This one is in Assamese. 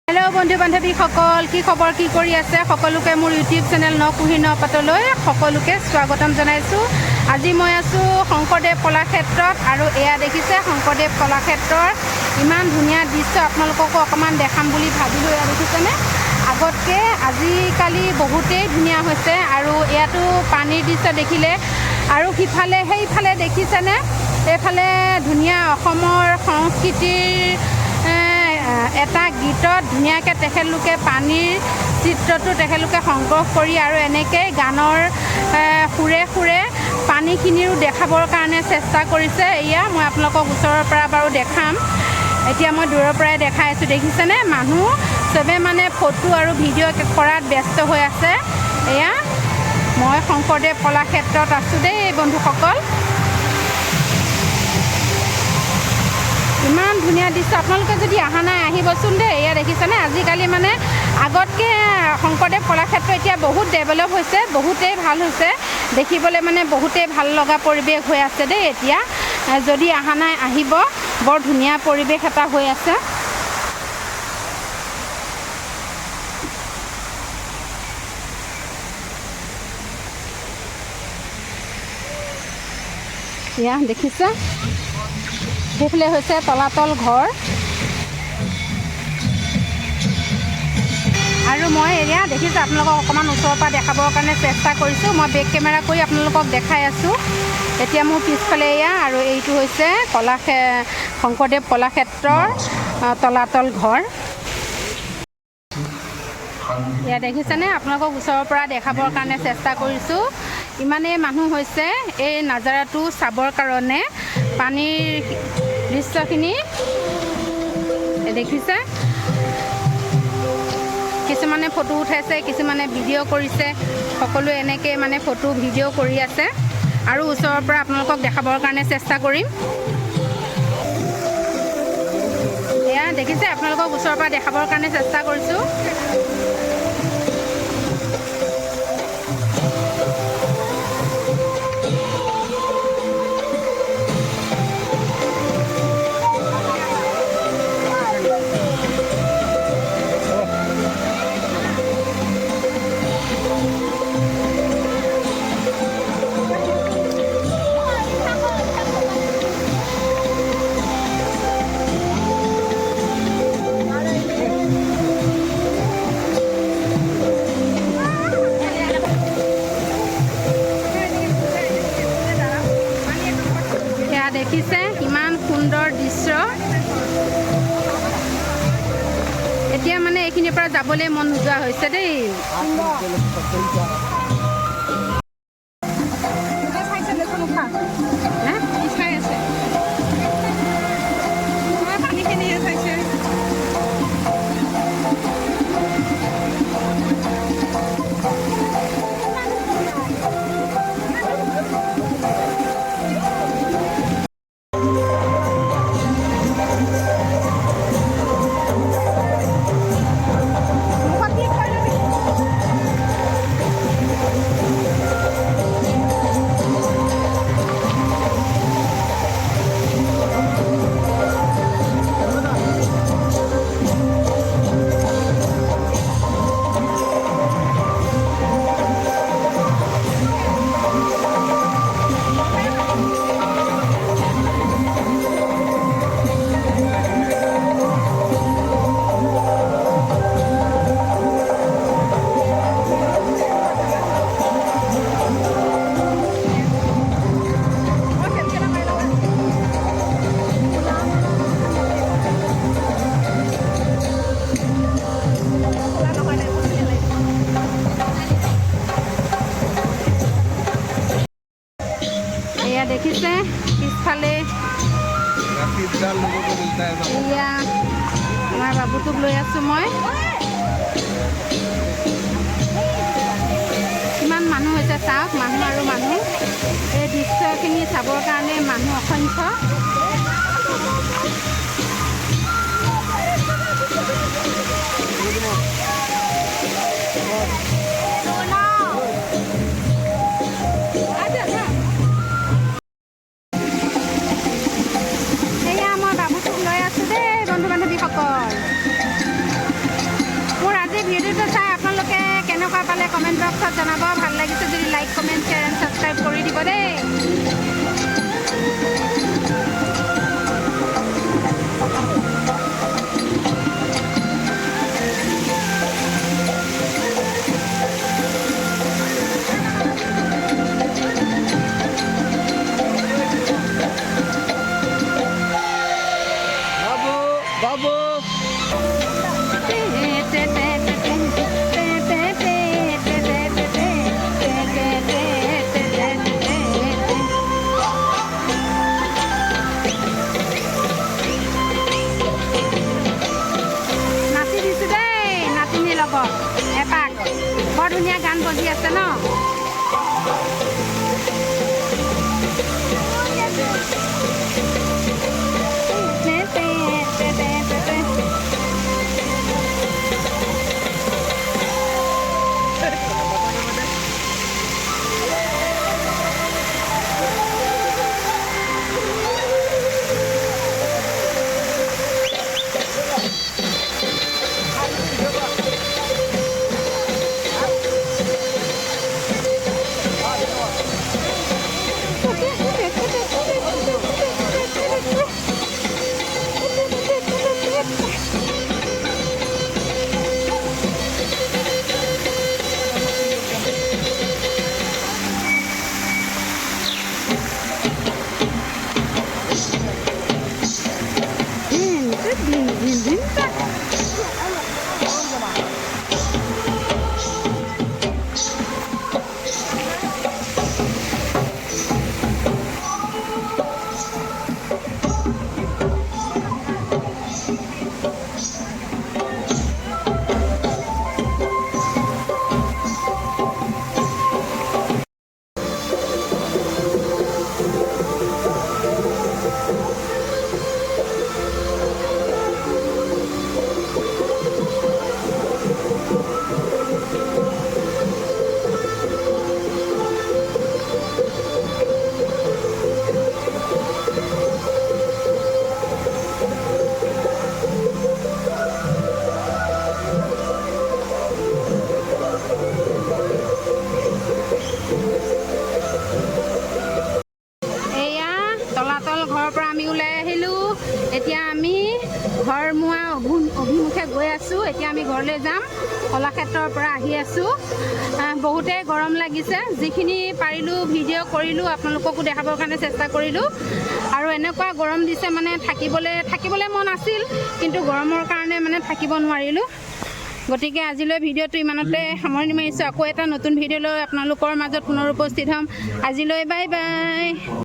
हेलो बंधु बान्धवी सकल की खबर की करि आछे सकलोके मोर यूट्यूब चेनेल नकुही नपातলৈ सकलोके स्वागतम जनाइछु। আজি মই আছো শংকৰদেৱ কলাক্ষেত্ৰত আৰু এয়া দেখিছে শংকৰদেৱ কলাক্ষেত্ৰৰ ইমান ধুনীয়া দৃশ্য আপোনালোককো অকমান দেখাম বুলি ভাবিলো। এয়া দেখিছেনে আগতকে আজিকালি বহুতেই ধুনীয়া হৈছে আৰু এয়াটো পানীৰ দৃশ্য দেখিলে আৰু সিফালে সেইফালে দেখিছেনে এইফালে ধুনীয়া অসমৰ সংস্কৃতিৰ এটা গীতত ধুনীয়াকৈ তেখেতলোকে পানীৰ চিত্ৰটো তেখেতলোকে সংগ্ৰহ কৰি আৰু এনেকৈ গানৰ সুৰে সুৰে পানীখিনিও দেখাবৰ কাৰণে চেষ্টা কৰিছে। এয়া মই আপোনালোকক ওচৰৰ পৰা বাৰু দেখাম। এতিয়া মই দূৰৰ পৰাই দেখাই আছোঁ। দেখিছেনে মানুহ চবে মানে ফটো আৰু ভিডিঅ' কৰাত ব্যস্ত হৈ আছে। এয়া মই শংকৰদেৱ কলাক্ষেত্ৰত আছোঁ দেই বন্ধুসকল। ইমান ধুনীয়া দৃশ্য আপোনালোকে যদি অহা নাই আহিবচোন দেই। এয়া দেখিছেনে আজিকালি মানে আগতকৈ শংকৰদেৱ কলাক্ষেত্ৰ এতিয়া বহুত ডেভেলপ হৈছে, বহুতেই ভাল হৈছে দেখিবলৈ, মানে বহুতেই ভাল লগা পৰিৱেশ হৈ আছে দেই। এতিয়া যদি অহা নাই আহিব, বৰ ধুনীয়া পৰিৱেশ এটা হৈ আছে। এয়া দেখিছে সেইফালে হৈছে তলাতল ঘৰ আৰু মই এয়া দেখিছোঁ আপোনালোকক অকণমান ওচৰৰ পৰা দেখাবৰ কাৰণে চেষ্টা কৰিছোঁ। মই বেক কেমেৰা কৰি আপোনালোকক দেখাই আছোঁ। এতিয়া মোৰ পিছফালে এয়া আৰু এইটো হৈছে শংকৰদেৱ কলাক্ষেত্ৰৰ তলাতল ঘৰ। এয়া দেখিছেনে আপোনালোকক ওচৰৰ পৰা দেখাবৰ কাৰণে চেষ্টা কৰিছোঁ। ইমানেই মানুহ হৈছে এই নাজাৰাটো চাবৰ কাৰণে। পানীৰ দৃশ্যখিনি দেখিছে, কিছুমানে ফটো উঠাইছে, কিছুমানে ভিডিঅ' কৰিছে, সকলোৱে এনেকৈ মানে ফটো ভিডিঅ' কৰি আছে আৰু ওচৰৰ পৰা আপোনালোকক দেখাবৰ কাৰণে চেষ্টা কৰিম। এয়া দেখিছে আপোনালোকক ওচৰৰ পৰা দেখাবৰ কাৰণে চেষ্টা কৰিছোঁ। দেখিছে ইমান সুন্দৰ দৃশ্য। এতিয়া মানে এইখিনিৰ পৰা যাবলৈ মন নোযোৱা হৈছে দেই। এয়া দেখিছে পিছফালে এয়া আমাৰ বাবুটোক লৈ আছোঁ মই। কিমান মানুহ হৈছে চাওক, মানুহ আৰু মানুহ। এই দৃশ্যখিনি চাবৰ কাৰণে মানুহ অসংখ্য। এয়া মই বাবুটোক লৈ আছোঁ দেই বন্ধু বান্ধৱীসকল। কমেণ্ট বক্সত জনাব। ভাল লাগিছে যদি like comment share and subscribe কৰি দিব দেই। এপাক বৰ ধুনীয়া গান বজি আছে ন। এতিয়া আমি ঘৰমুৱা অভিমুখে গৈ আছোঁ। এতিয়া আমি ঘৰলৈ যাম। কলাক্ষেত্ৰৰ পৰা আহি আছোঁ। বহুতেই গৰম লাগিছে। যিখিনি পাৰিলোঁ ভিডিঅ' কৰিলোঁ, আপোনালোককো দেখাবৰ কাৰণে চেষ্টা কৰিলোঁ। আৰু এনেকুৱা গৰম দিছে মানে থাকিবলৈ মন আছিল, কিন্তু গৰমৰ কাৰণে মানে থাকিব নোৱাৰিলোঁ। গতিকে আজিলৈ ভিডিঅ'টো ইমানতে সামৰণি মাৰিছোঁ। আকৌ এটা নতুন ভিডিঅ' লৈ আপোনালোকৰ মাজত পুনৰ উপস্থিত হ'ম। আজিলৈ বাই বাই।